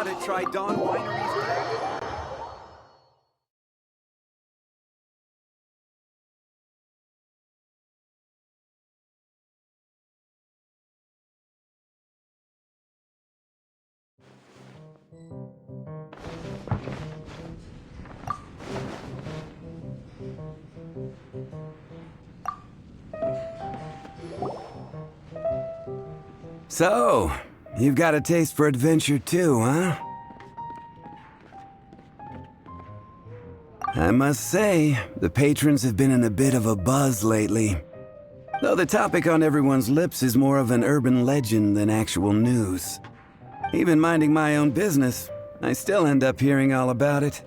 want to try Dawn Winery's? So, you've got a taste for adventure too, huh? I must say, the patrons have been in a bit of a buzz lately. Though the topic on everyone's lips is more of an urban legend than actual news. Even minding my own business, I still end up hearing all about it.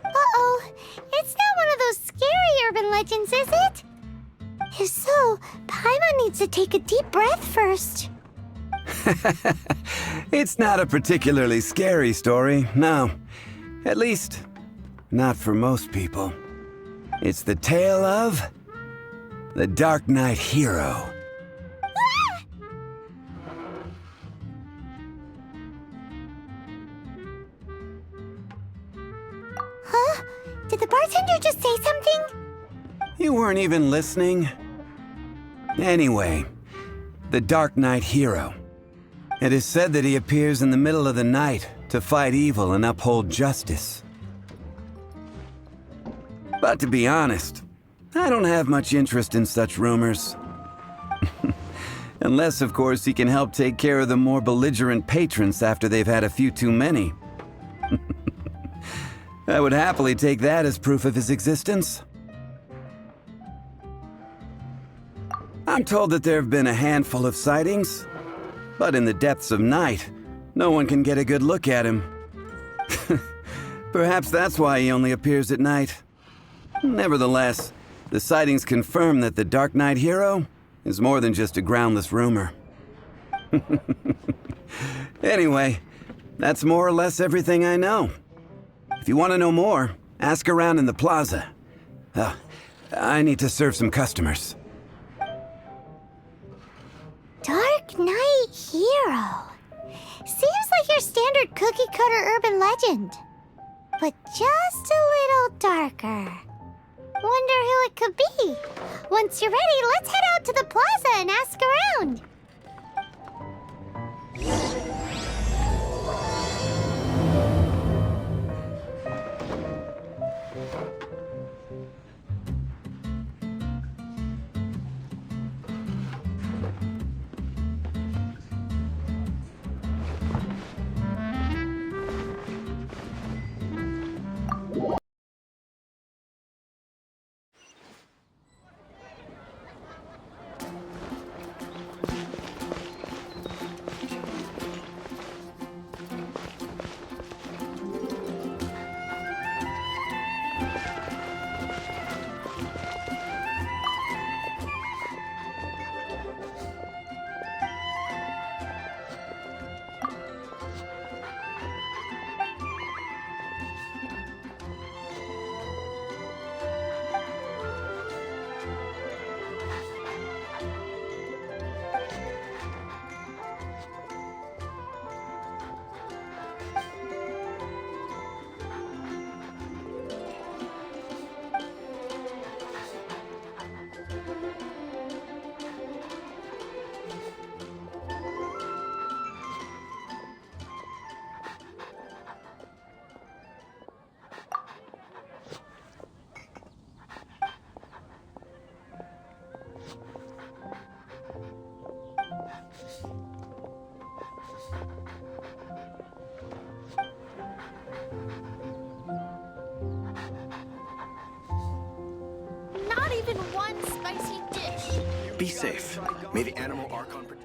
Uh-oh, it's not one of those scary urban legends, is it? If so, Paimon needs to take a deep breath first. It's not a particularly scary story, no. At least, not for most people. It's the tale of the Darknight hero. Huh? Did the bartender just say something? You weren't even listening? Anyway, the Darknight hero. It is said that he appears in the middle of the night to fight evil and uphold justice. But to be honest, I don't have much interest in such rumors. Unless, of course, he can help take care of the more belligerent patrons after they've had a few too many. I would happily take that as proof of his existence. I'm told that there have been a handful of sightings, but in the depths of night, no one can get a good look at him. Perhaps that's why he only appears at night. Nevertheless, the sightings confirm that the Darknight hero is more than just a groundless rumor. Anyway, that's more or less everything I know. If you want to know more, ask around in the plaza. I need to serve some customers. Darknight hero. Seems like your standard cookie-cutter urban legend. But just a little darker. Wonder who it could be. Once you're ready, let's head out to the plaza and ask around. Not even one spicy dish. Be safe. May the animal Archon protect.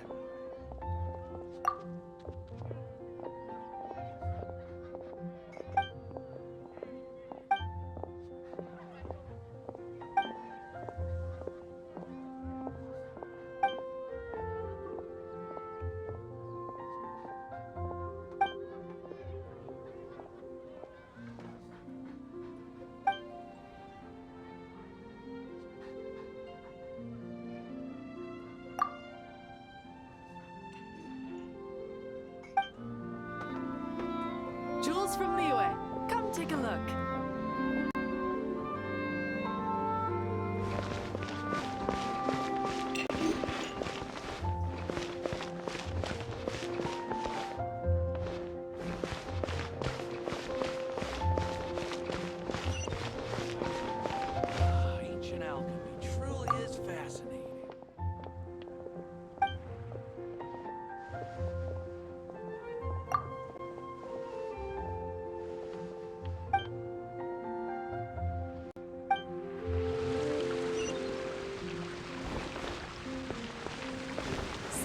look. Ancient alchemy truly is fascinating.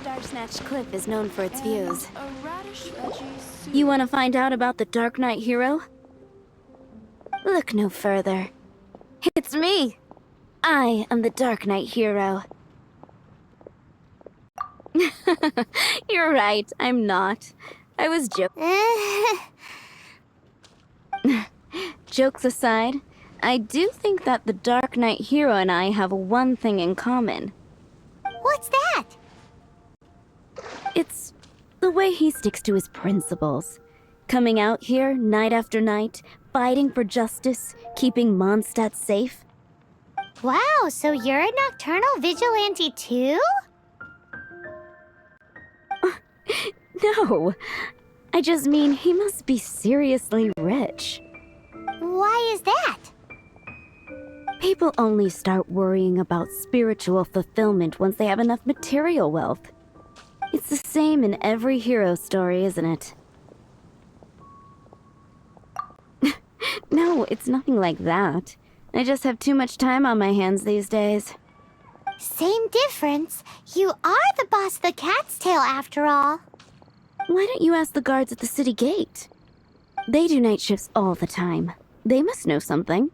Starsnatch Cliff is known for its views. A radish veggie soup. You want to find out about the Darknight hero? Look no further. It's me! I am the Darknight hero. You're right, I'm not. I was Jokes aside, I do think that the Darknight hero and I have one thing in common. What's that? It's the way he sticks to his principles. Coming out here night after night, fighting for justice, keeping Mondstadt safe. Wow, so you're a nocturnal vigilante too? No, I just mean he must be seriously rich. Why is that? People only start worrying about spiritual fulfillment once they have enough material wealth. It's the same in every hero story, isn't it? No, it's nothing like that. I just have too much time on my hands these days. Same difference. You are the boss of the Cat's Tail after all. Why don't you ask the guards at the city gate? They do night shifts all the time. They must know something.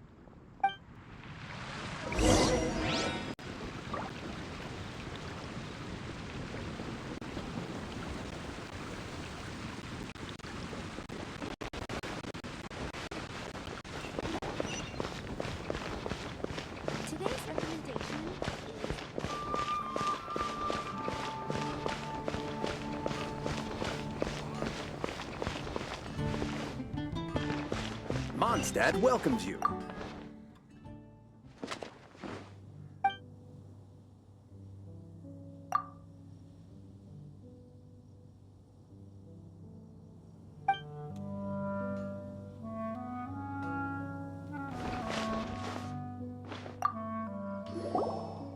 Today's recommendation Mondstadt welcomes you.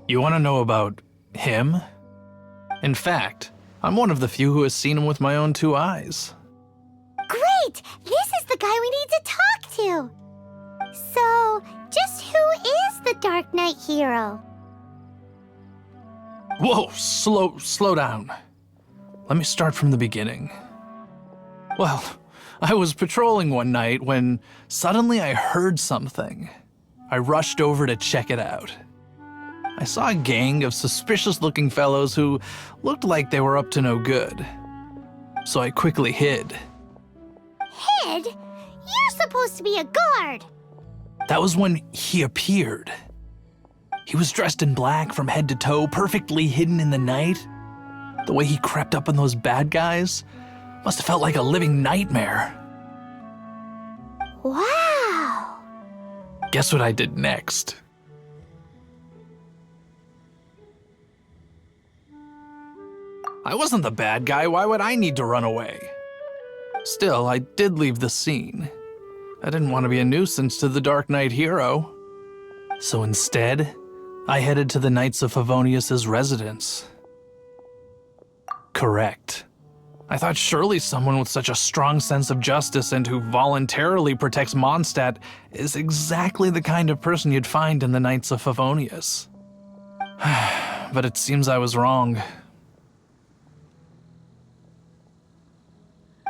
You want to know about him? In fact, I'm one of the few who has seen him with my own two eyes. Great! This is the guy we need to talk to! So, just who is the Darknight hero? Whoa, slow down. Let me start from the beginning. Well, I was patrolling one night when suddenly I heard something. I rushed over to check it out. I saw a gang of suspicious-looking fellows who looked like they were up to no good. So I quickly hid. Hid? You're supposed to be a guard! That was when he appeared. He was dressed in black from head to toe, perfectly hidden in the night. The way he crept up on those bad guys must have felt like a living nightmare. Wow! Guess what I did next? I wasn't the bad guy, why would I need to run away? Still, I did leave the scene. I didn't want to be a nuisance to the Darknight hero. So instead, I headed to the Knights of Favonius' residence. Correct. I thought surely someone with such a strong sense of justice and who voluntarily protects Mondstadt is exactly the kind of person you'd find in the Knights of Favonius. But it seems I was wrong.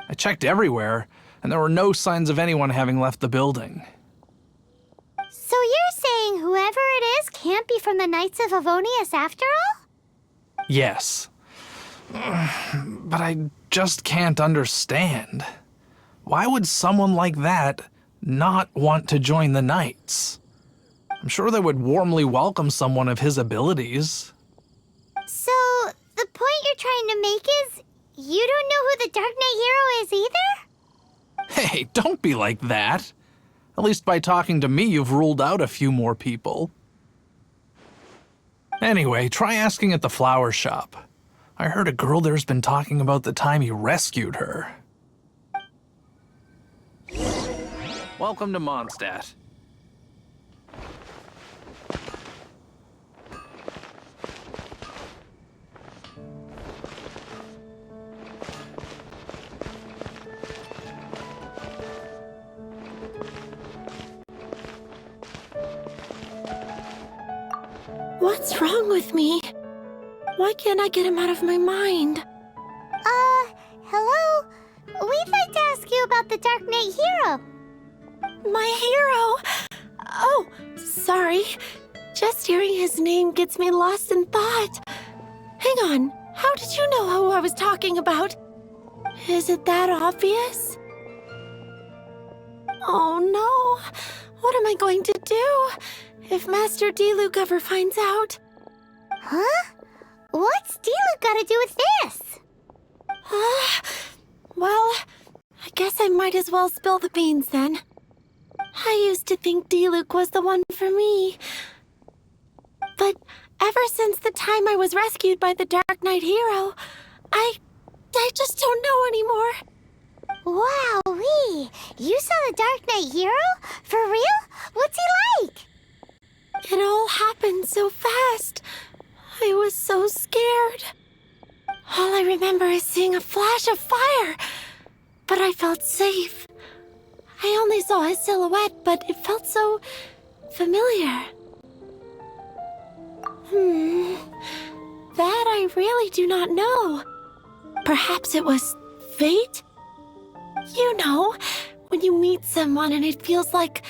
I checked everywhere, and there were no signs of anyone having left the building. So you're saying whoever it is can't be from the Knights of Favonius after all? Yes. But I just can't understand. Why would someone like that not want to join the Knights? I'm sure they would warmly welcome someone of his abilities. So, the point you're trying to make is you don't know who the Darknight hero is either? Hey, don't be like that. At least by talking to me, you've ruled out a few more people. Anyway, try asking at the flower shop. I heard a girl there's been talking about the time you rescued her. Welcome to Mondstadt. What's wrong with me? Why can't I get him out of my mind? Hello? We'd like to ask you about the Darknight hero. My hero! Oh, sorry. Just hearing his name gets me lost in thought. Hang on, how did you know who I was talking about? Is it that obvious? Oh no! What am I going to do if Master D-Luke ever finds out? Huh? What's D-Luke got to do with this? Well, I guess I might as well spill the beans then. I used to think D-Luke was the one for me. But ever since the time I was rescued by the Darknight hero, I just don't know anymore. Wowee! You saw the Darknight hero? For real? What's he like? It all happened so fast. I was so scared. All I remember is seeing a flash of fire, but I felt safe. I only saw his silhouette, but it felt so familiar. That I really do not know. Perhaps it was fate? You know, when you meet someone and it feels like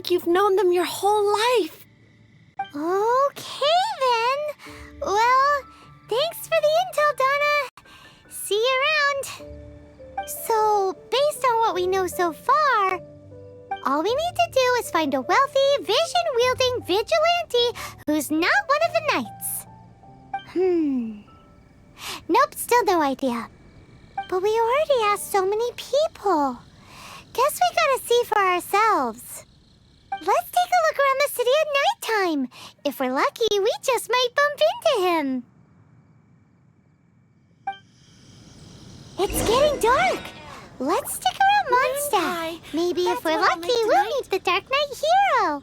you've known them your whole life. Okay then. Well, thanks for the intel, Donna. See you around. So, based on what we know so far, all we need to do is find a wealthy, vision-wielding vigilante who's not one of the knights. Nope, still no idea. But we already asked so many people. Guess we gotta see for ourselves. Let's take a look around the city at nighttime. If we're lucky, we just might bump into him. It's getting dark. Let's stick around Mondstadt. Maybe if we're lucky, we'll meet the Darknight hero.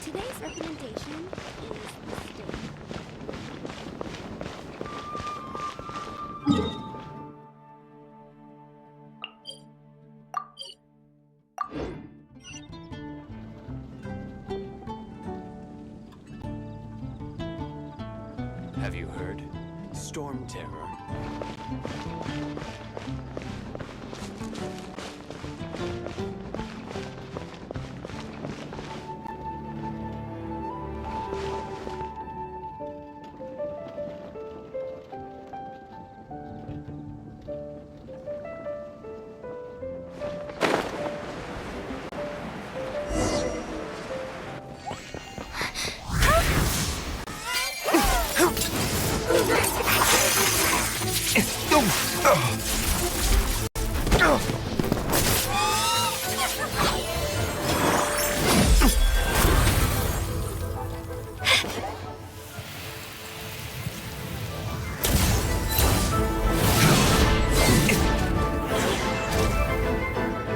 Today's recommendation is steak. Have you heard? Storm terror.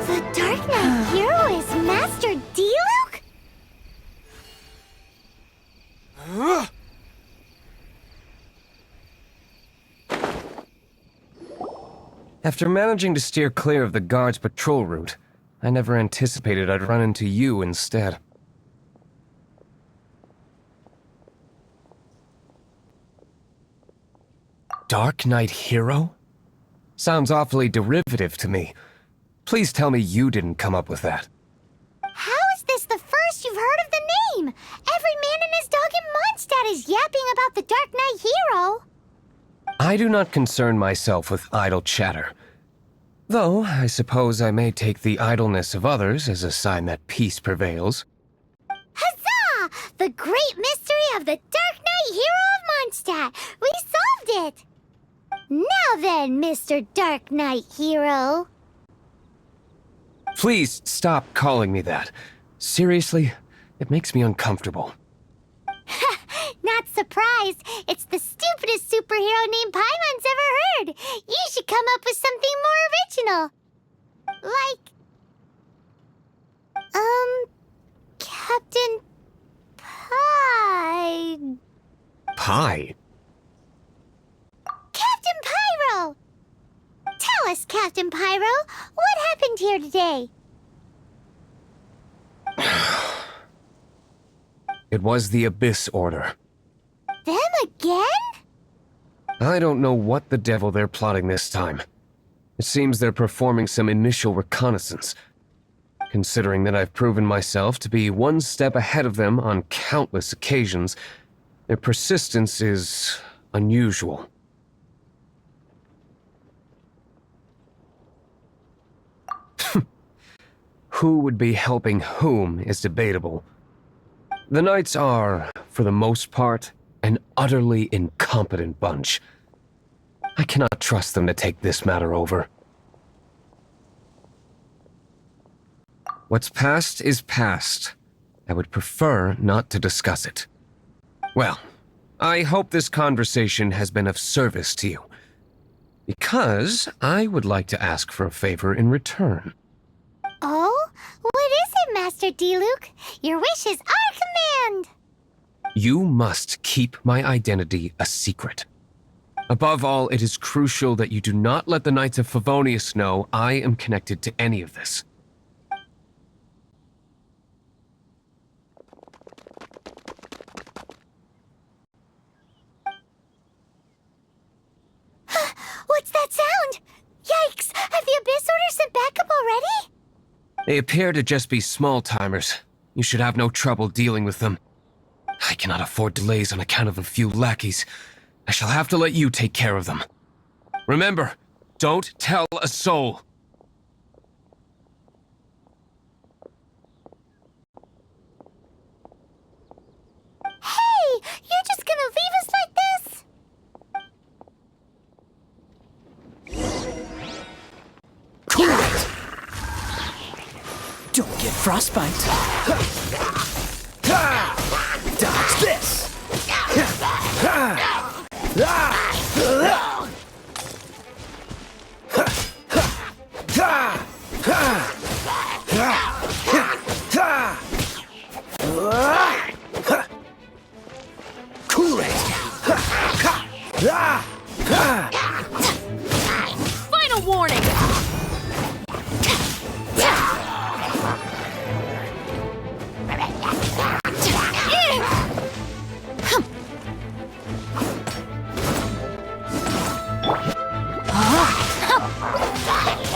The Darknight hero is Master D-Luke? After managing to steer clear of the guards' patrol route, I never anticipated I'd run into you instead. Darknight hero? Sounds awfully derivative to me. Please tell me you didn't come up with that. How is this the first you've heard of the name? Every man and his dog in Mondstadt is yapping about the Darknight hero. I do not concern myself with idle chatter. Though, I suppose I may take the idleness of others as a sign that peace prevails. Huzzah! The great mystery of the Darknight Hero of Mondstadt! We solved it! Now then, Mr. Darknight Hero. Please stop calling me that. Seriously, it makes me uncomfortable. Not surprised. It's the stupidest superhero name Paimon's ever heard. You should come up with something more original. Like... Captain Pie... Pie? Captain Pyro! Tell us, Captain Pyro, what happened here today? It was the Abyss Order. Them again? I don't know what the devil they're plotting this time. It seems they're performing some initial reconnaissance. Considering that I've proven myself to be one step ahead of them on countless occasions, their persistence is unusual. Who would be helping whom is debatable. The Knights are, for the most part, an utterly incompetent bunch. I cannot trust them to take this matter over. What's past is past. I would prefer not to discuss it. Well, I hope this conversation has been of service to you. Because I would like to ask for a favor in return. Oh? What is it, Master D-Luke? Your wish is our command! You must keep my identity a secret. Above all, it is crucial that you do not let the Knights of Favonius know I am connected to any of this. What's that sound? Yikes! Have the Abyss Order sent backup already? They appear to just be small-timers. You should have no trouble dealing with them. I cannot afford delays on account of a few lackeys. I shall have to let you take care of them. Remember, don't tell a soul. Hey! You're just gonna leave us like this? Cool. Don't get frostbite. Dodge this. Cool it. Final warning!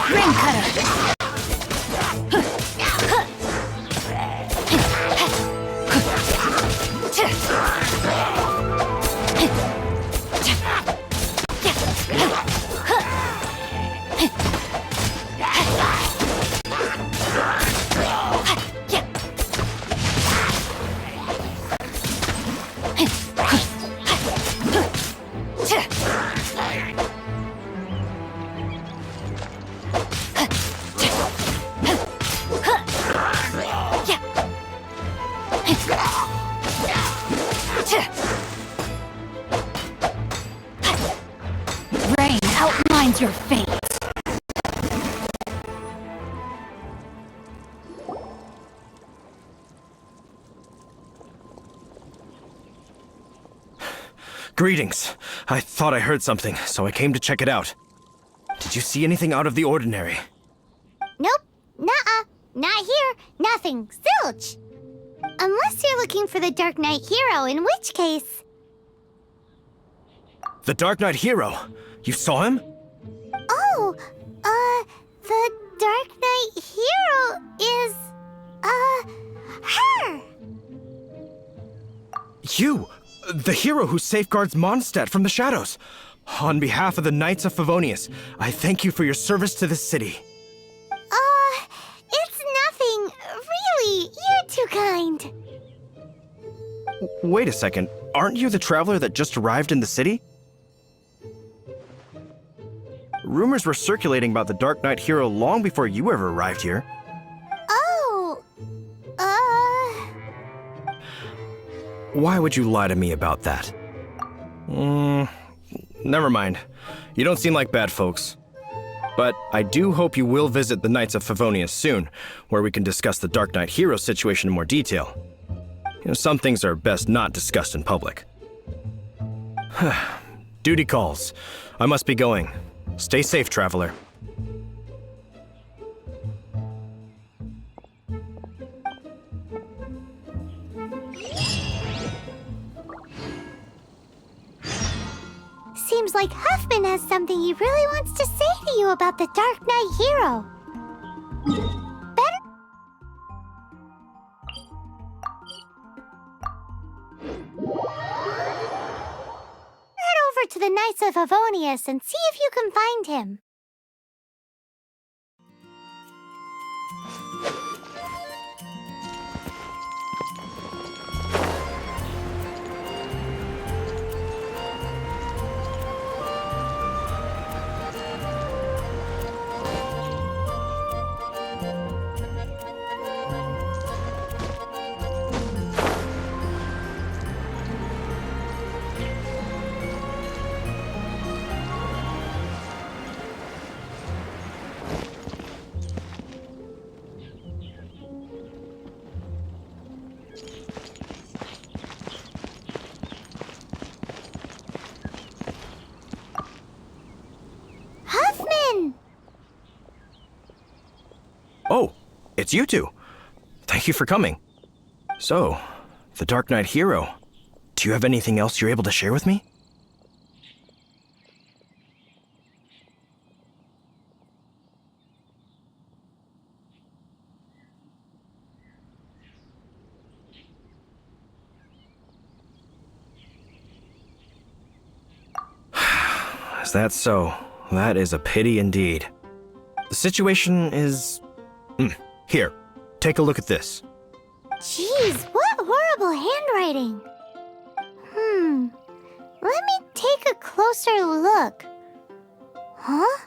Ring cutter! Rain outlines your fate. Greetings. I thought I heard something, so I came to check it out. Did you see anything out of the ordinary? Nope. Nuh-uh. Not here. Nothing. Zilch. Unless you're looking for the Darknight Hero, in which case... The Darknight Hero? You saw him? Oh, the Darknight Hero is, her! You! The hero who safeguards Mondstadt from the shadows. On behalf of the Knights of Favonius, I thank you for your service to this city. It's nothing. Really, you're too kind. Wait a second. Aren't you the traveler that just arrived in the city? Rumors were circulating about the Darknight hero long before you ever arrived here. Oh, Why would you lie to me about that? Never mind. You don't seem like bad folks. But I do hope you will visit the Knights of Favonius soon, where we can discuss the Darknight hero situation in more detail. Some things are best not discussed in public. Duty calls. I must be going. Stay safe, traveler. seems like Huffman has something he really wants to say to you about the Darknight hero. Better... head over to the Knights of Favonius and see if you can find him. Oh, it's you two. Thank you for coming. So, the Darknight hero. Do you have anything else you're able to share with me? Is that so? That is a pity indeed. The situation is... Here, take a look at this. Jeez, what horrible handwriting. Let me take a closer look. Huh?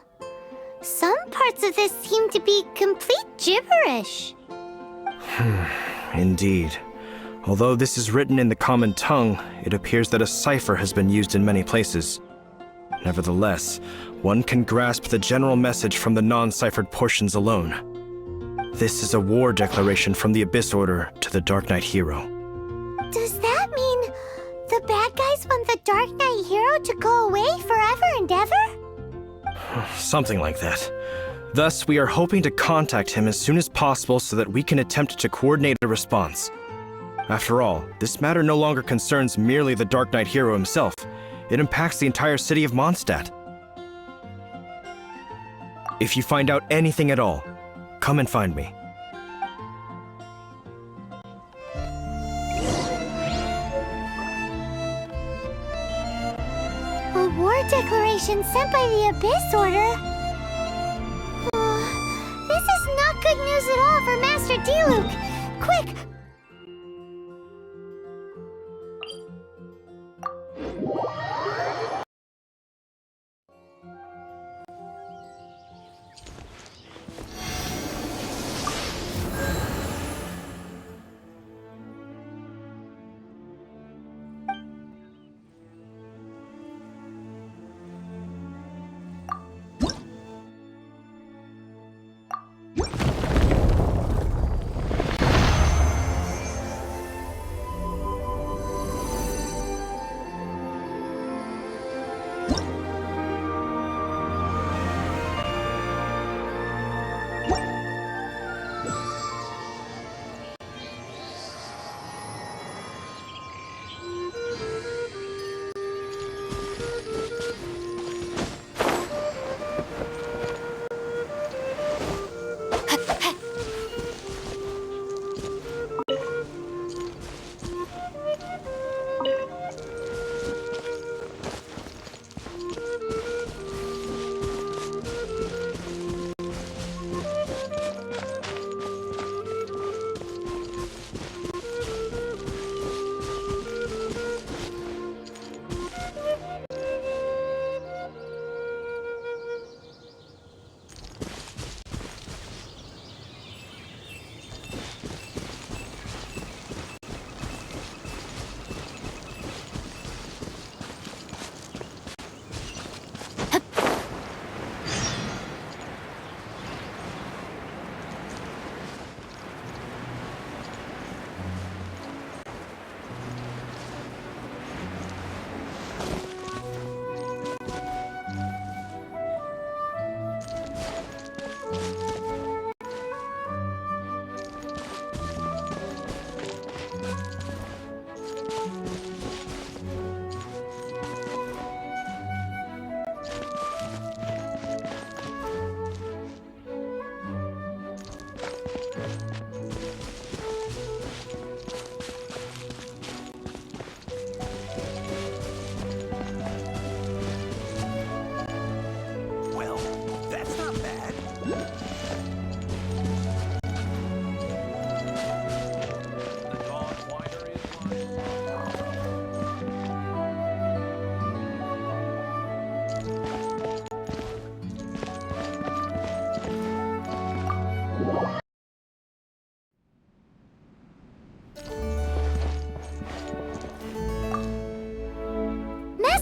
Some parts of this seem to be complete gibberish. Indeed. Although this is written in the common tongue, it appears that a cipher has been used in many places. Nevertheless, one can grasp the general message from the non-ciphered portions alone. This is a war declaration from the Abyss Order to the Darknight hero. Does that mean the bad guys want the Darknight hero to go away forever and ever? Something like that. Thus, we are hoping to contact him as soon as possible so that we can attempt to coordinate a response. After all, this matter no longer concerns merely the Darknight hero himself. It impacts the entire city of Mondstadt. If you find out anything at all, come and find me. A war declaration sent by the Abyss Order? This is not good news at all for Master Diluc. Quick!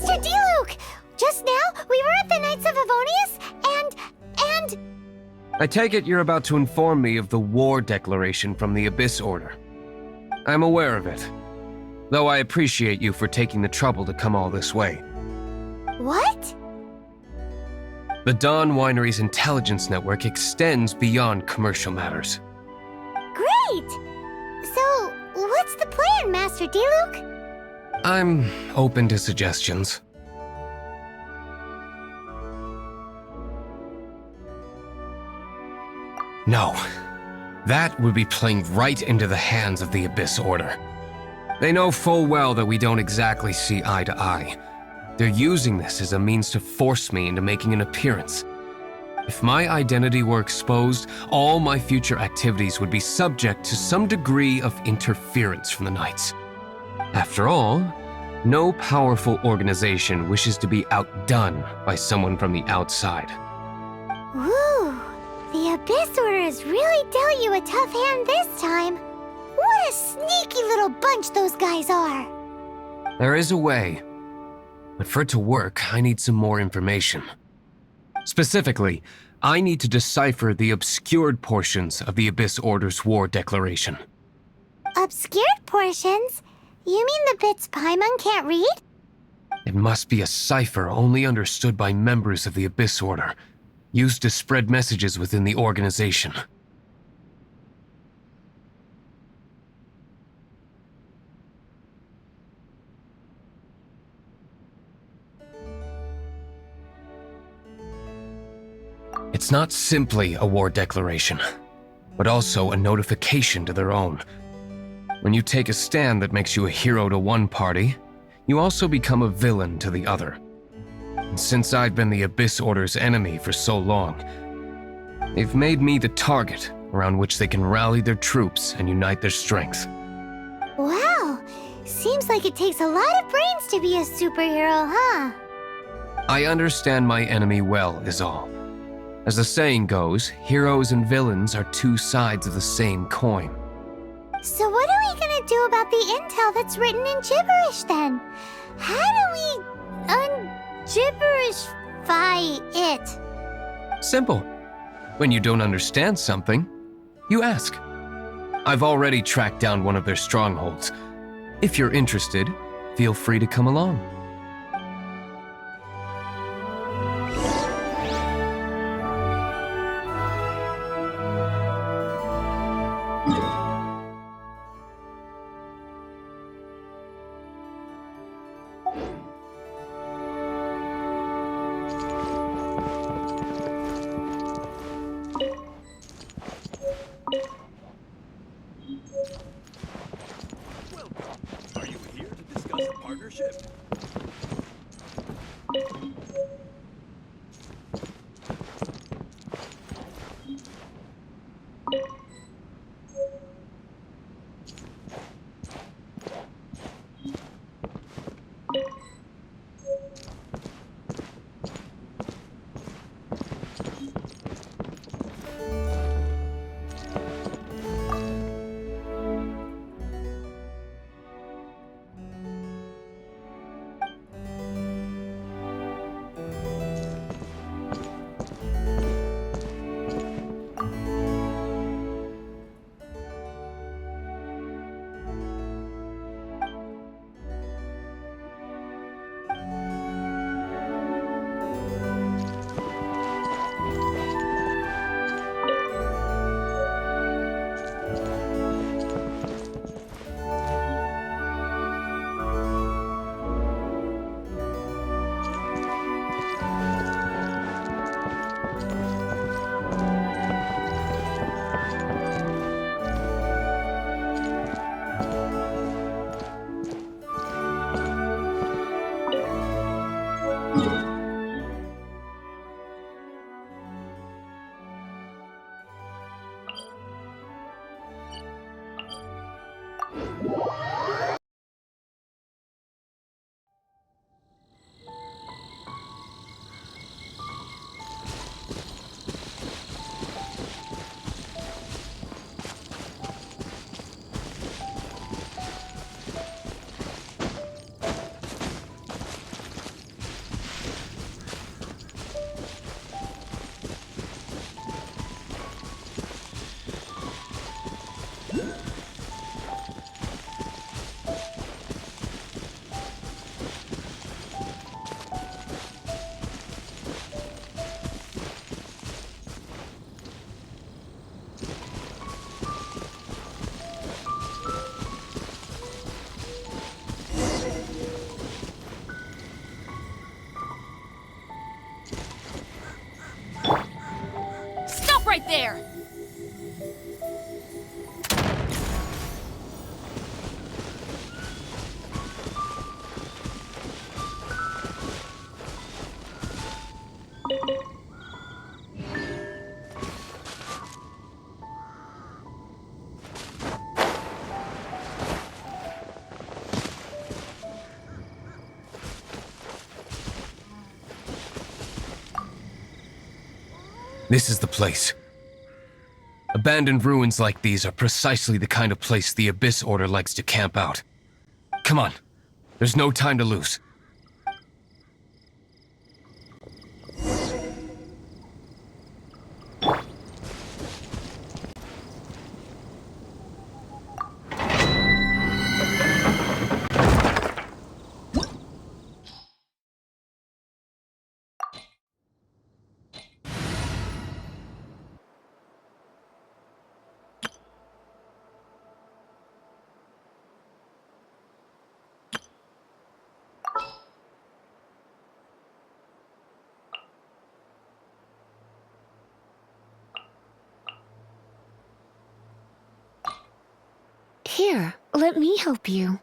Master D-Luke! Just now, we were at the Knights of Avonius, and... I take it you're about to inform me of the war declaration from the Abyss Order. I'm aware of it, though I appreciate you for taking the trouble to come all this way. What? The Dawn Winery's intelligence network extends beyond commercial matters. Great! So, what's the plan, Master D-Luke? I'm open to suggestions. No. That would be playing right into the hands of the Abyss Order. They know full well that we don't exactly see eye to eye. They're using this as a means to force me into making an appearance. If my identity were exposed, all my future activities would be subject to some degree of interference from the Knights. After all, no powerful organization wishes to be outdone by someone from the outside. Woo! The Abyss Order has really dealt you a tough hand this time. What a sneaky little bunch those guys are! There is a way, but for it to work, I need some more information. Specifically, I need to decipher the obscured portions of the Abyss Order's war declaration. Obscured portions? You mean the bits Paimon can't read? It must be a cipher only understood by members of the Abyss Order, used to spread messages within the organization. It's not simply a war declaration, but also a notification to their own. When you take a stand that makes you a hero to one party, you also become a villain to the other. And since I've been the Abyss Order's enemy for so long, they've made me the target around which they can rally their troops and unite their strength. Wow! Seems like it takes a lot of brains to be a superhero, huh? I understand my enemy well, is all. As the saying goes, heroes and villains are two sides of the same coin. So what are we gonna do about the intel that's written in gibberish then? How do we un-gibberishify it? Simple. When you don't understand something, you ask. I've already tracked down one of their strongholds. If you're interested, feel free to come along. Are you here to discuss the partnership? right there! This is the place. Abandoned ruins like these are precisely the kind of place the Abyss Order likes to camp out. Come on, there's no time to lose. Here, let me help you.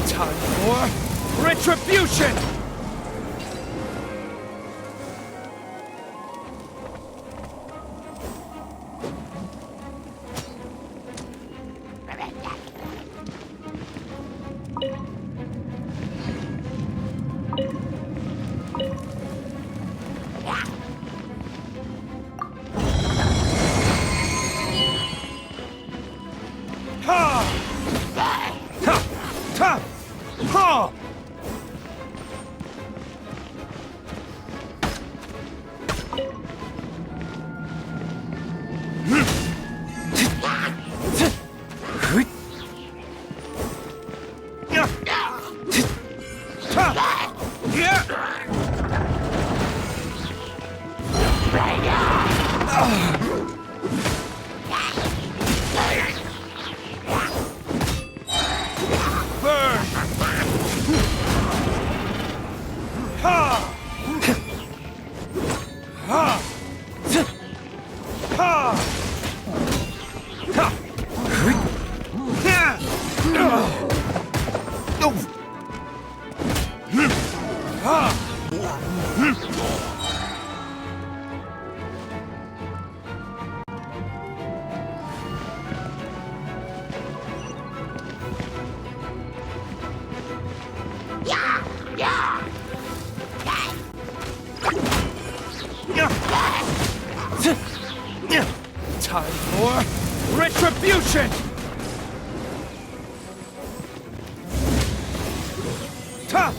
Time for retribution! Time for retribution! Ta!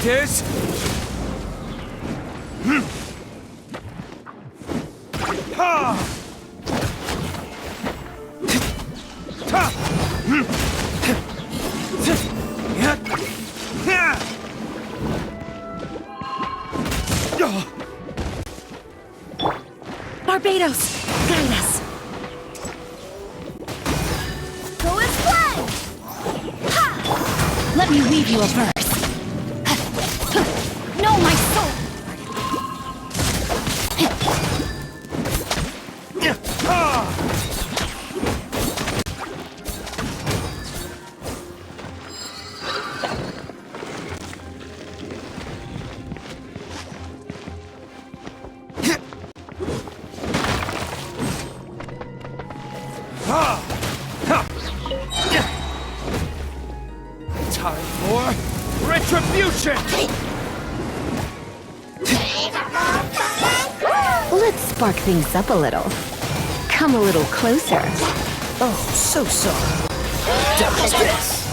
is... Ha! Ta! Barbados, guide us. Go and play! Let me weave you a verse. Know my soul. Time for retribution! Let's spark things up a little. Come a little closer. Oh, so sorry. Dodge this!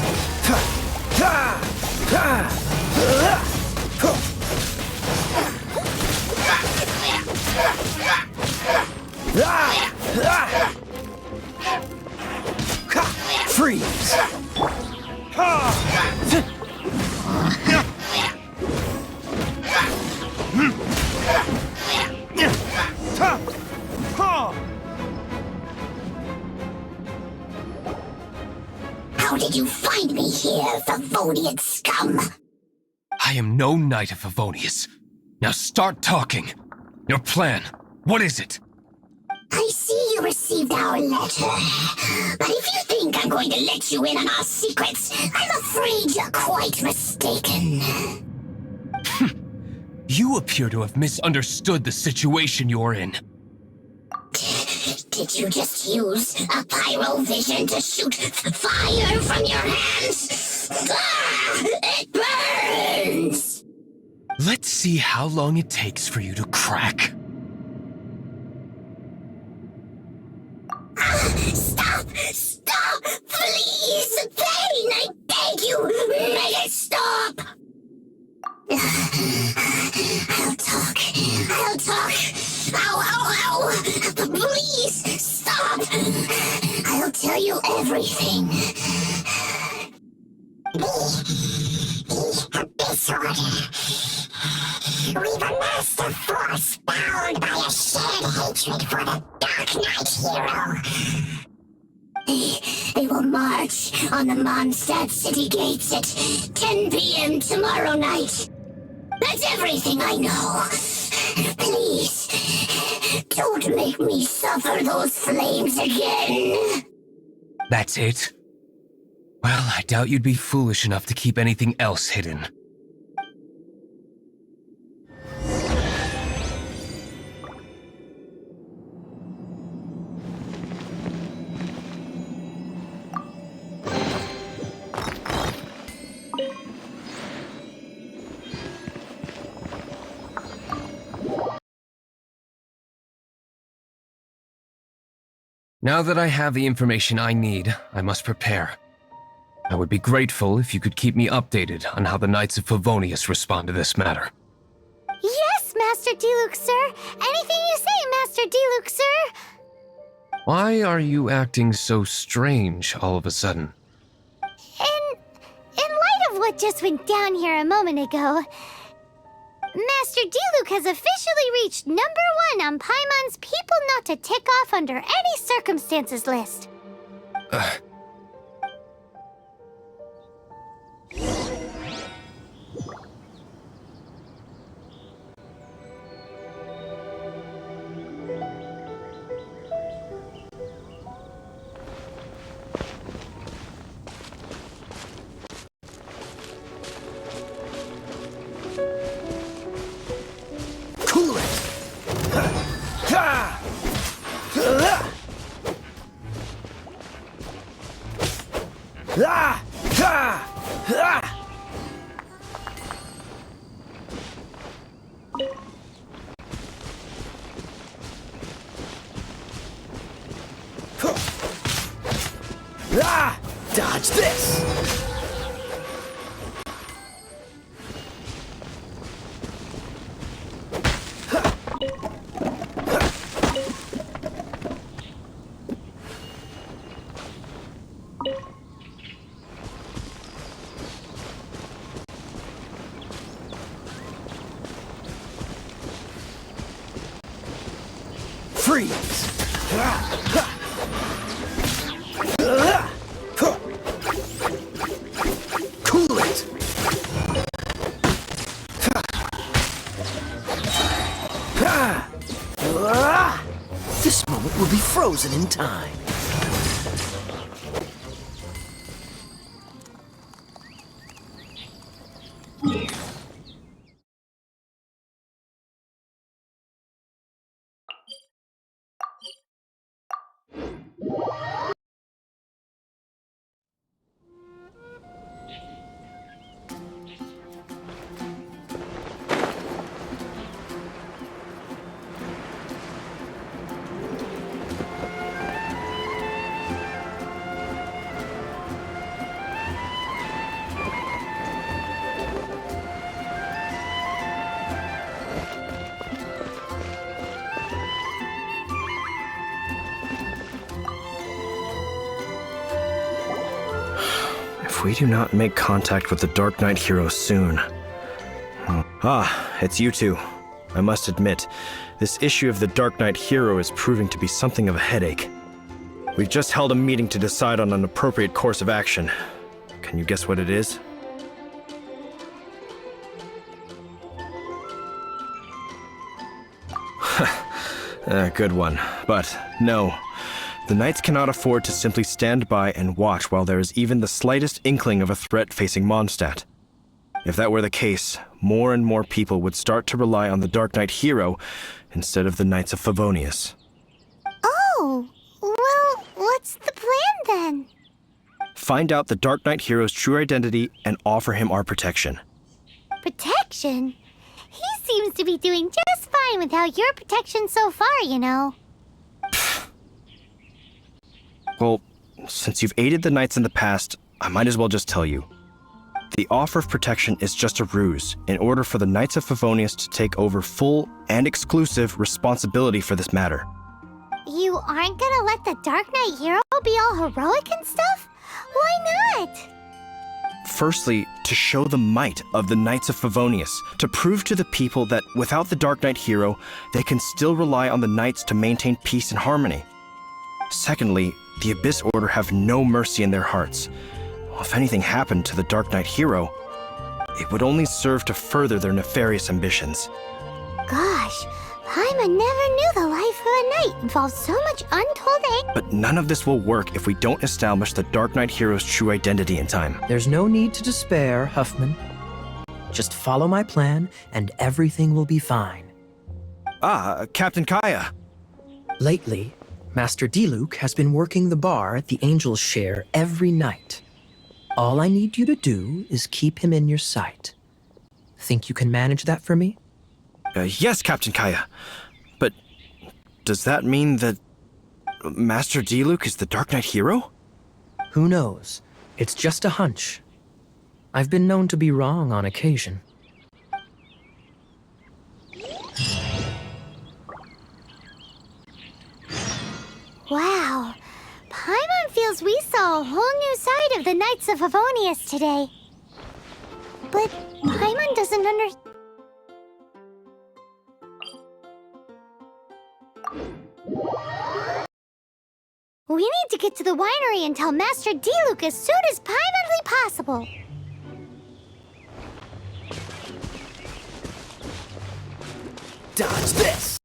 Freeze! How did you find me here, Favonian scum? I am no knight of Favonius. Now start talking. Your plan, what is it? I see you received our letter. But if you think I'm going to let you in on our secrets, I'm afraid you're quite mistaken. You appear to have misunderstood the situation you're in. Did you just use a pyrovision to shoot fire from your hands? Ah, it burns! Let's see how long it takes for you to crack. Stop! Stop! Please! Pain! I beg you! Make it stop! I'll talk. I'll talk. Ow, ow, ow! Please! Stop! I'll tell you everything. The Abyss Order. We've amassed a force bound by a shared hatred for the Darknight hero. They will march on the Mondstadt city gates at 10 p.m. tomorrow night. That's everything I know. Please, don't make me suffer those flames again. That's it? Well, I doubt you'd be foolish enough to keep anything else hidden. Now that I have the information I need, I must prepare. I would be grateful if you could keep me updated on how the Knights of Favonius respond to this matter. Yes, Master Diluc, sir. Anything you say, Master Diluc, sir. Why are you acting so strange all of a sudden? In light of what just went down here a moment ago, Master Diluc has officially reached #1 on Paimon's people not to tick off under any circumstances list. Cool it! Dodge this! Freeze! Cool it! This moment will be frozen in time. If we do not make contact with the Darknight hero soon... Ah, it's you two. I must admit, this issue of the Darknight hero is proving to be something of a headache. We've just held a meeting to decide on an appropriate course of action. Can you guess what it is? Good one. But no. The Knights cannot afford to simply stand by and watch while there is even the slightest inkling of a threat facing Mondstadt. If that were the case, more and more people would start to rely on the Darknight hero instead of the Knights of Favonius. Oh, well, what's the plan then? Find out the Darknight hero's true identity and offer him our protection. Protection? He seems to be doing just fine without your protection so far, you know. Well, since you've aided the Knights in the past, I might as well just tell you. The offer of protection is just a ruse in order for the Knights of Favonius to take over full and exclusive responsibility for this matter. You aren't gonna let the Darknight hero be all heroic and stuff? Why not? Firstly, to show the might of the Knights of Favonius, to prove to the people that without the Darknight hero, they can still rely on the Knights to maintain peace and harmony. Secondly, the Abyss Order have no mercy in their hearts. If anything happened to the Darknight hero, it would only serve to further their nefarious ambitions. Gosh, Paimon never knew the life of a knight involved so much untold anger. But none of this will work if we don't establish the Darknight hero's true identity in time. There's no need to despair, Huffman. Just follow my plan, and everything will be fine. Ah, Captain Kaya. Lately, Master Diluc has been working the bar at the Angel's Share every night. All I need you to do is keep him in your sight. Think you can manage that for me? Yes, Captain Kaya. But does that mean that Master Diluc is the Darknight hero? Who knows? It's just a hunch. I've been known to be wrong on occasion. Wow, Paimon feels we saw a whole new side of the Knights of Favonius today. But Paimon doesn't understand. We need to get to the winery and tell Master Diluc as soon as privately possible. Dodge this!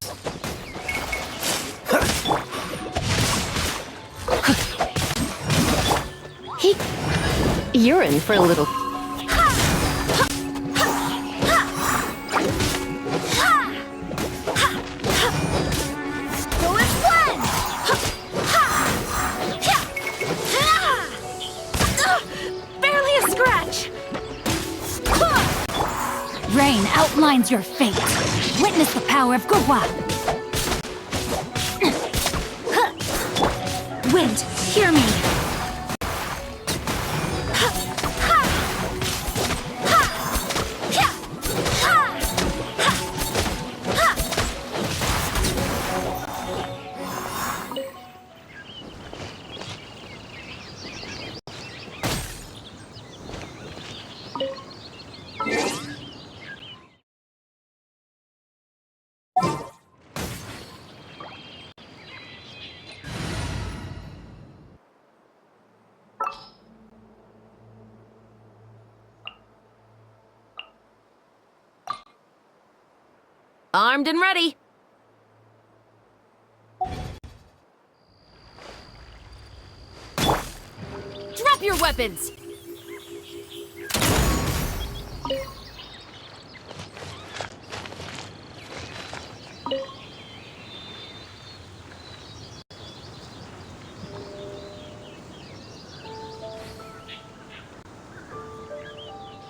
You're in for a little... Barely a scratch! Rain outlines your fate. Witness the power of Gua. Wind, hear me. Armed and ready. Drop your weapons!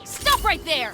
Stop right there!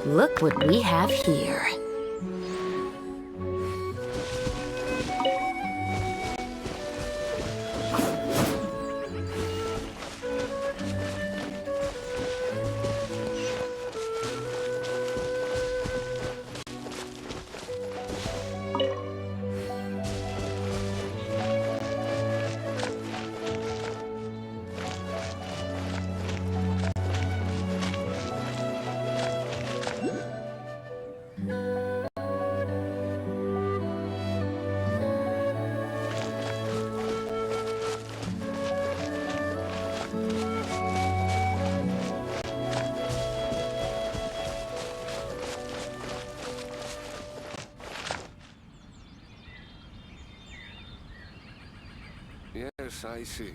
Look what we have here. Yes, I see.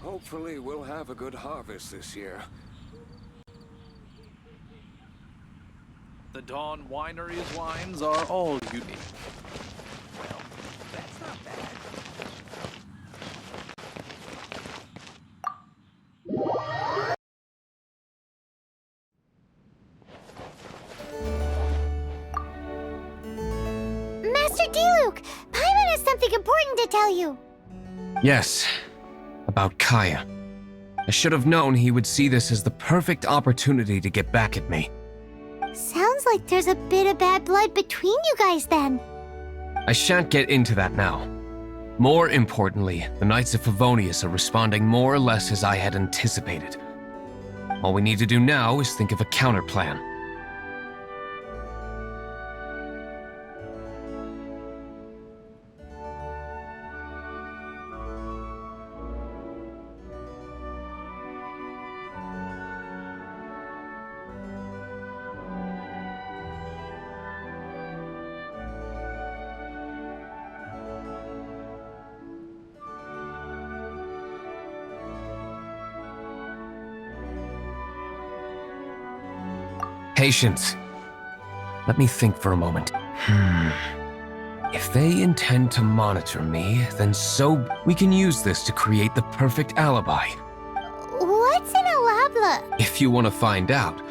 Hopefully we'll have a good harvest this year. The Dawn Winery's wines are all unique. Well, that's not bad. Master D-Luke, Paimon has something important to tell you. Yes, about Kaya. I should have known he would see this as the perfect opportunity to get back at me. Sounds like there's a bit of bad blood between you guys then. I shan't get into that now. More importantly, the Knights of Favonius are responding more or less as I had anticipated. All we need to do now is think of a counterplan. Patience. Let me think for a moment. If they intend to monitor me, then we can use this to create the perfect alibi. What's an alabla? If you want to find out,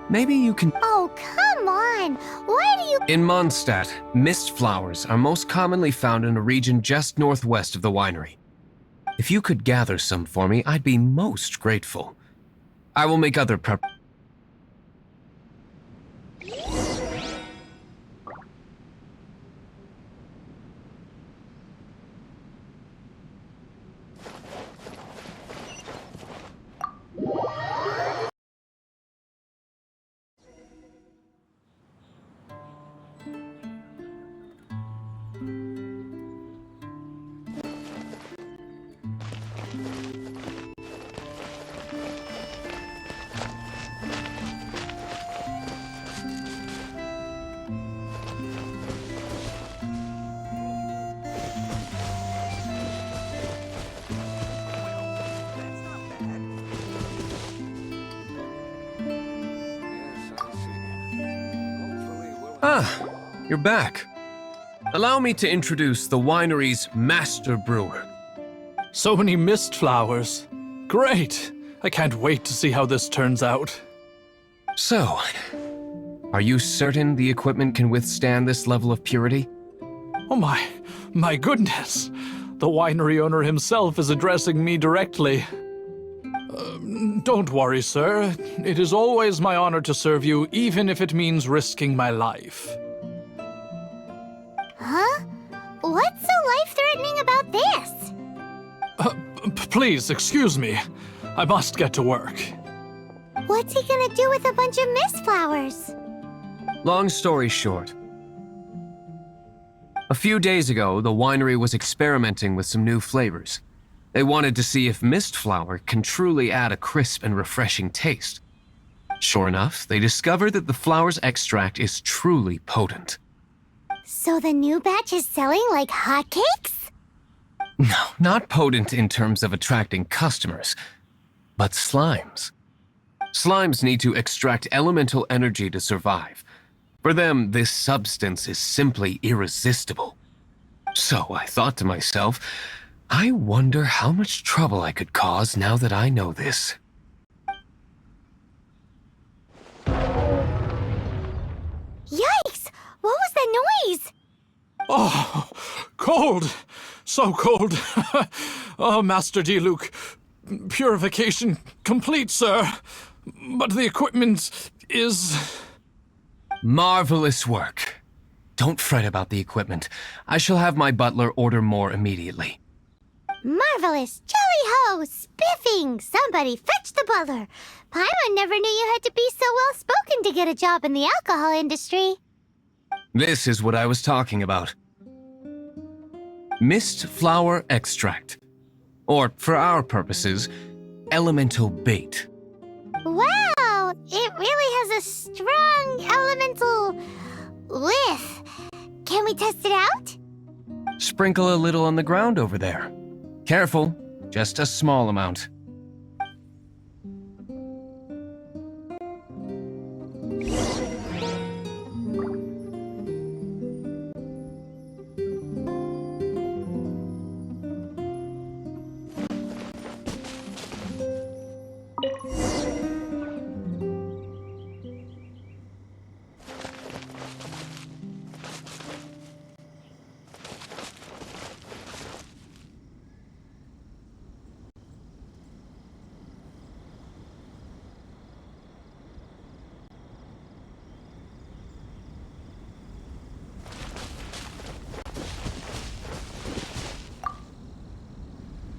maybe you can... Oh, come on! Why do you... In Mondstadt, mist flowers are most commonly found in a region just northwest of the winery. If you could gather some for me, I'd be most grateful. I will make other Ah, you're back. Allow me to introduce the winery's master brewer. So many mist flowers. Great! I can't wait to see how this turns out. So, are you certain the equipment can withstand this level of purity? Oh my goodness! The winery owner himself is addressing me directly. Don't worry, sir. It is always my honor to serve you, even if it means risking my life. Huh? What's so life-threatening about this? Please, excuse me. I must get to work. What's he gonna do with a bunch of mist flowers? Long story short. A few days ago, the winery was experimenting with some new flavors. They wanted to see if mist flower can truly add a crisp and refreshing taste. Sure enough, they discovered that the flower's extract is truly potent. So the new batch is selling like hotcakes? No, not potent in terms of attracting customers, but slimes. Slimes need to extract elemental energy to survive. For them, this substance is simply irresistible. So I thought to myself, I wonder how much trouble I could cause now that I know this. Yikes! What was that noise? Oh, cold! So cold! Oh, Master Diluc, purification complete, sir. But the equipment is... Marvelous work. Don't fret about the equipment. I shall have my butler order more immediately. Marvelous! Jolly-ho! Spiffing! Somebody fetch the butler! Paimon never knew you had to be so well-spoken to get a job in the alcohol industry. This is what I was talking about. Mist flower extract. Or, for our purposes, elemental bait. Wow! It really has a strong elemental whiff. Can we test it out? Sprinkle a little on the ground over there. Careful, just a small amount.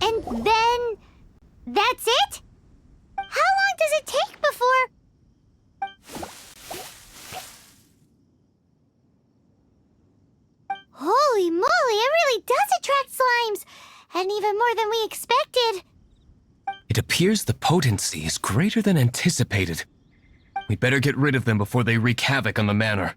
And then... that's it? How long does it take before... Holy moly, it really does attract slimes! And even more than we expected. It appears the potency is greater than anticipated. We better get rid of them before they wreak havoc on the manor.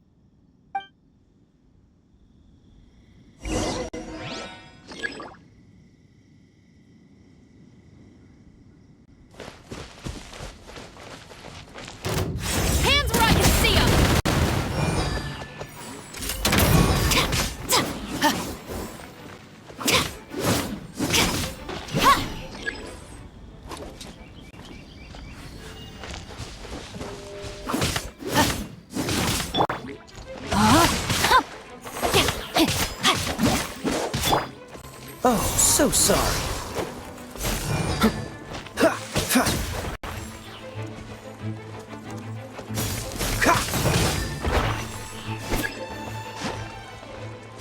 Oh, so sorry.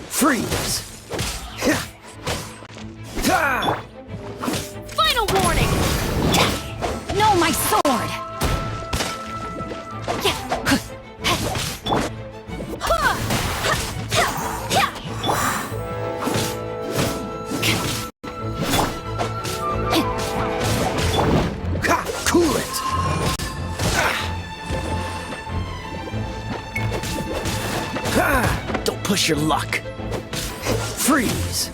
Freeze! Final warning! No, my sword! Cool it! Don't push your luck. Freeze!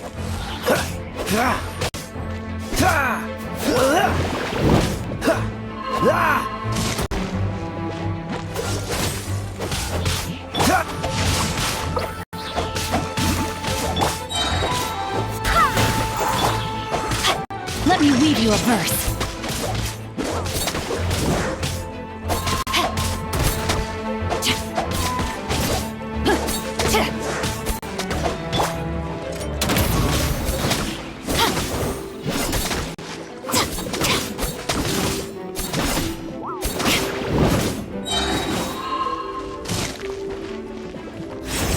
me weave you a verse.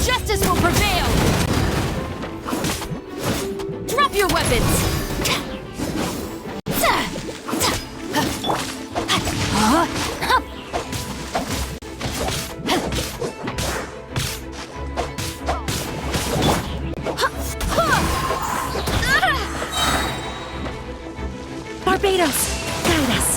Justice will prevail! Drop your weapons! Barbados, guide us.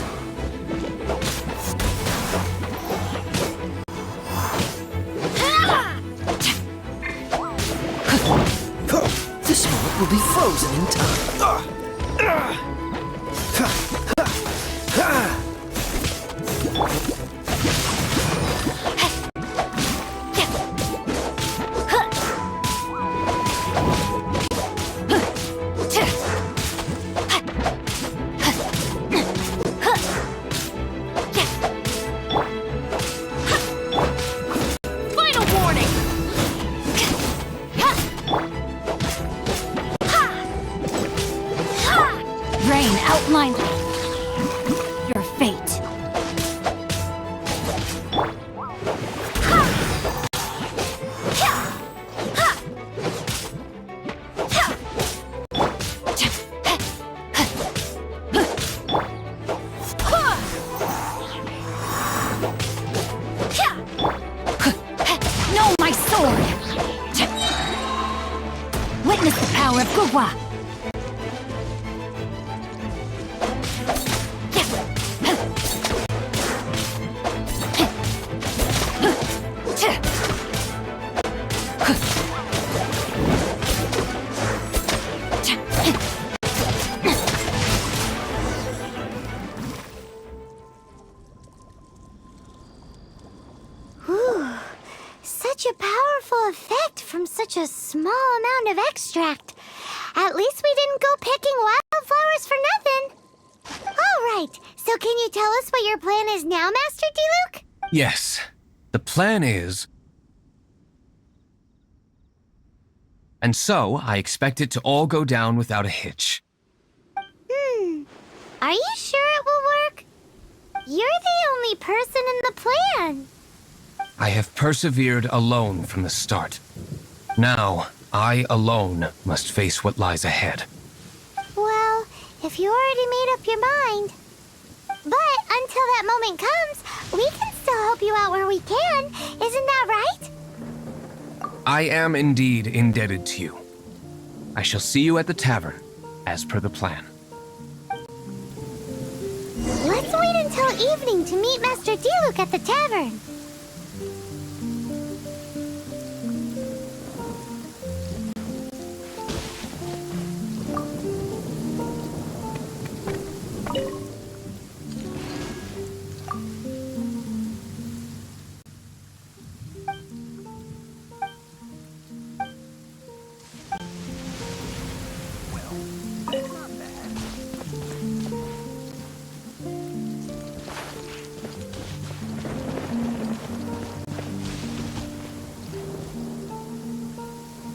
This moment will be frozen in time. Final warning! Rain outlines your fate. Know my sword! Witness the power of Gugwa! Whew. Such a powerful effect from such a small amount of extract. At least we didn't go picking wildflowers for nothing. All right, so can you tell us what your plan is now, Master D-Luke? Yes. The plan is... And so, I expect it to all go down without a hitch. Are you sure it will work? You're the only person in the plan. I have persevered alone from the start. Now, I alone must face what lies ahead. Well, if you already made up your mind. But until that moment comes, we can still help you out where we can. Isn't that right? I am indeed indebted to you. I shall see you at the tavern, as per the plan. Let's wait until evening to meet Master D-Luke at the tavern.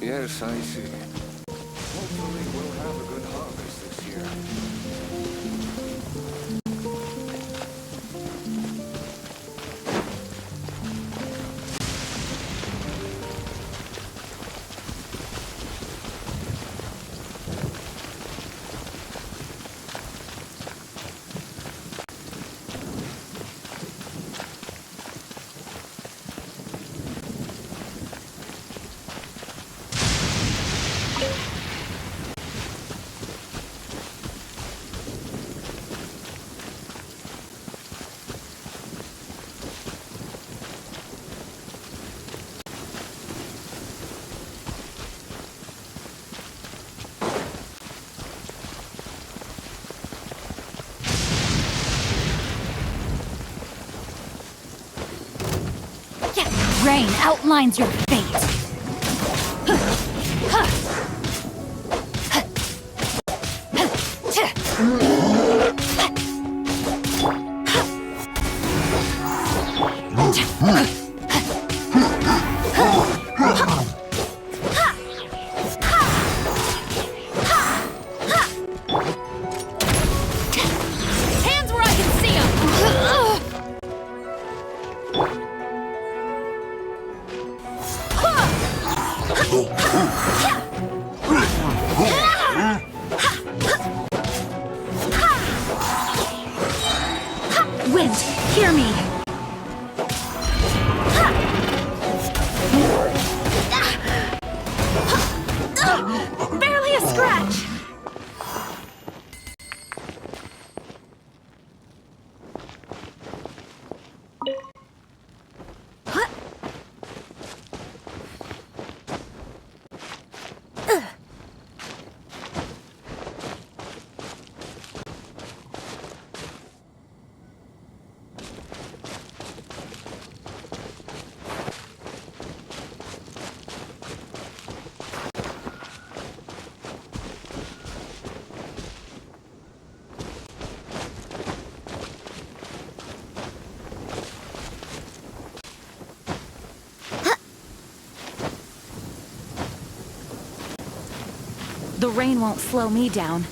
Yes, I see. Hopefully we'll have a good harvest this year. Rain outlines your fate. Wind, hear me! Barely a scratch! The rain won't slow me down.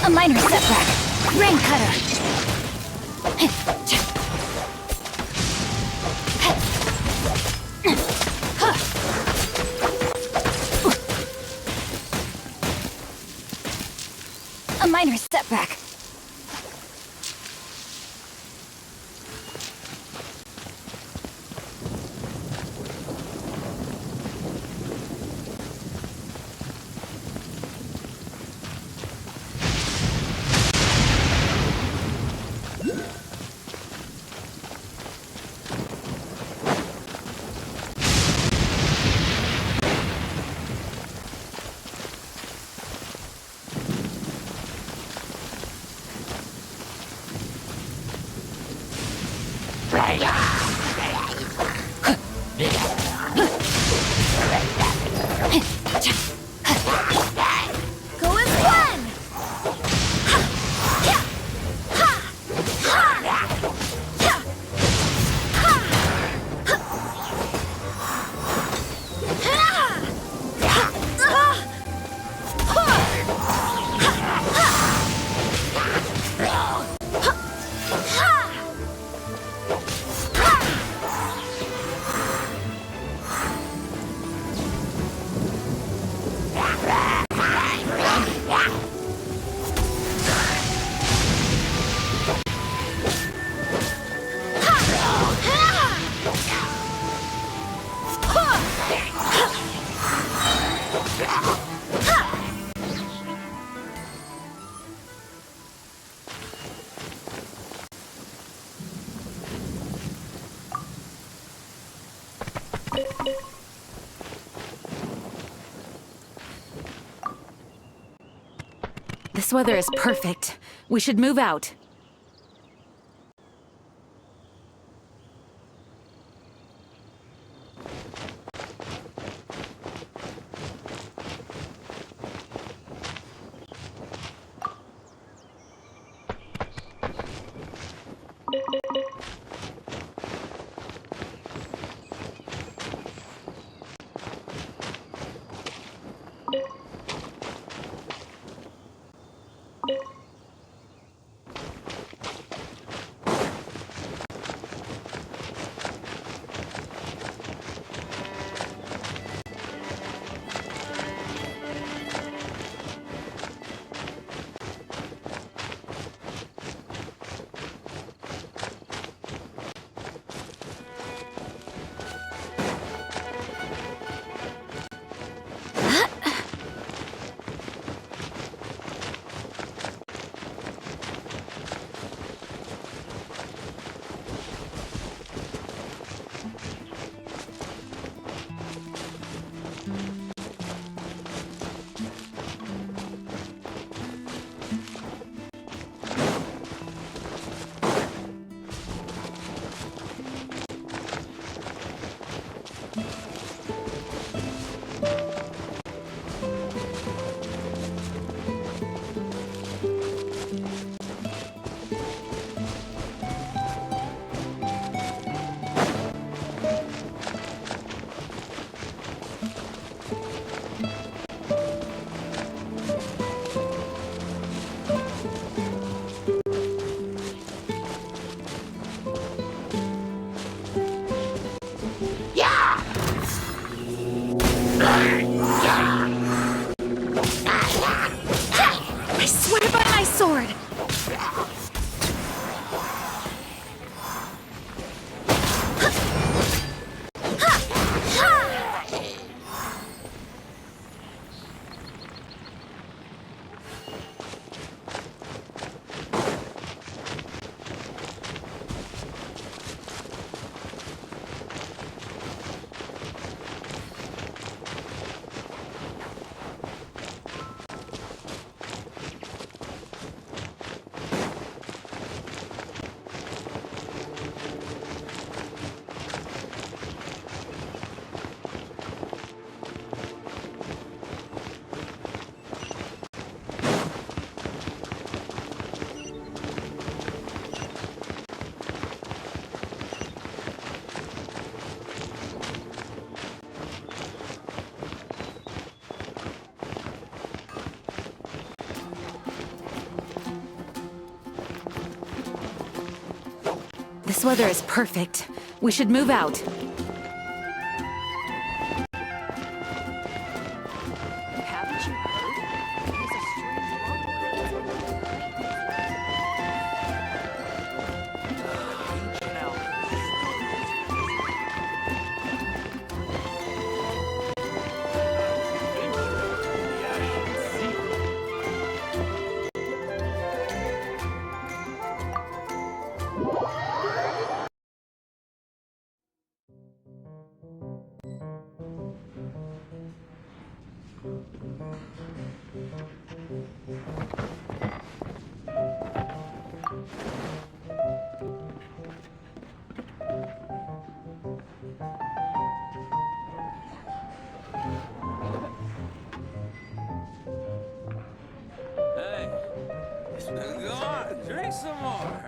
A minor setback. Rain cutter. A minor setback. This weather is perfect. We should move out. I swear by my sword! This weather is perfect. We should move out. Haven't you heard? There's a Go on, drink some more.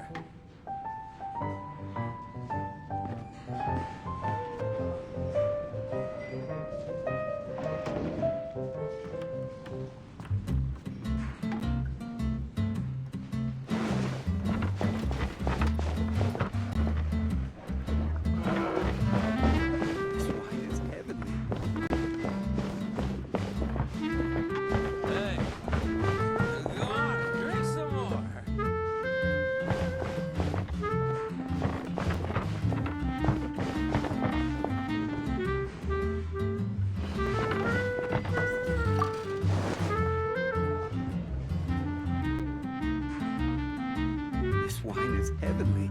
Wine is heavenly.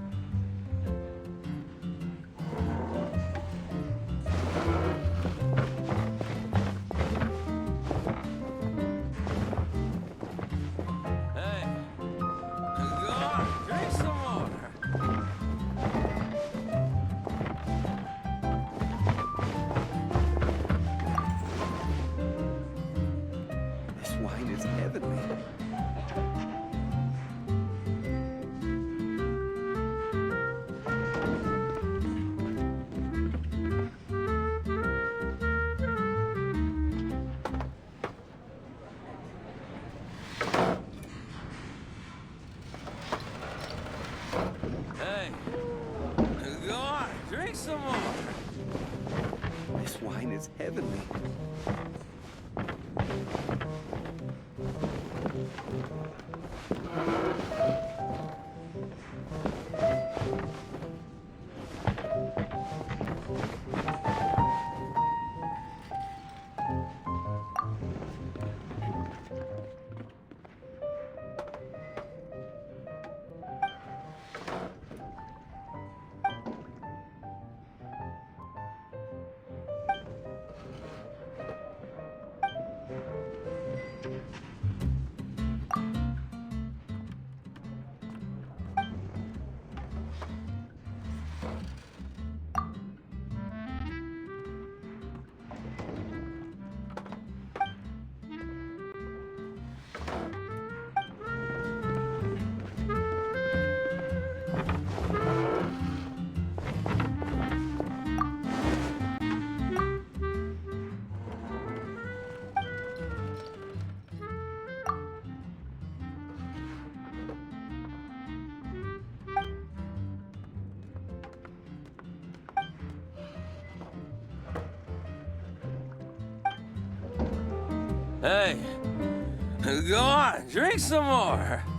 Hey, go on, drink some more. This wine is heavenly. Hey, go on, drink some more.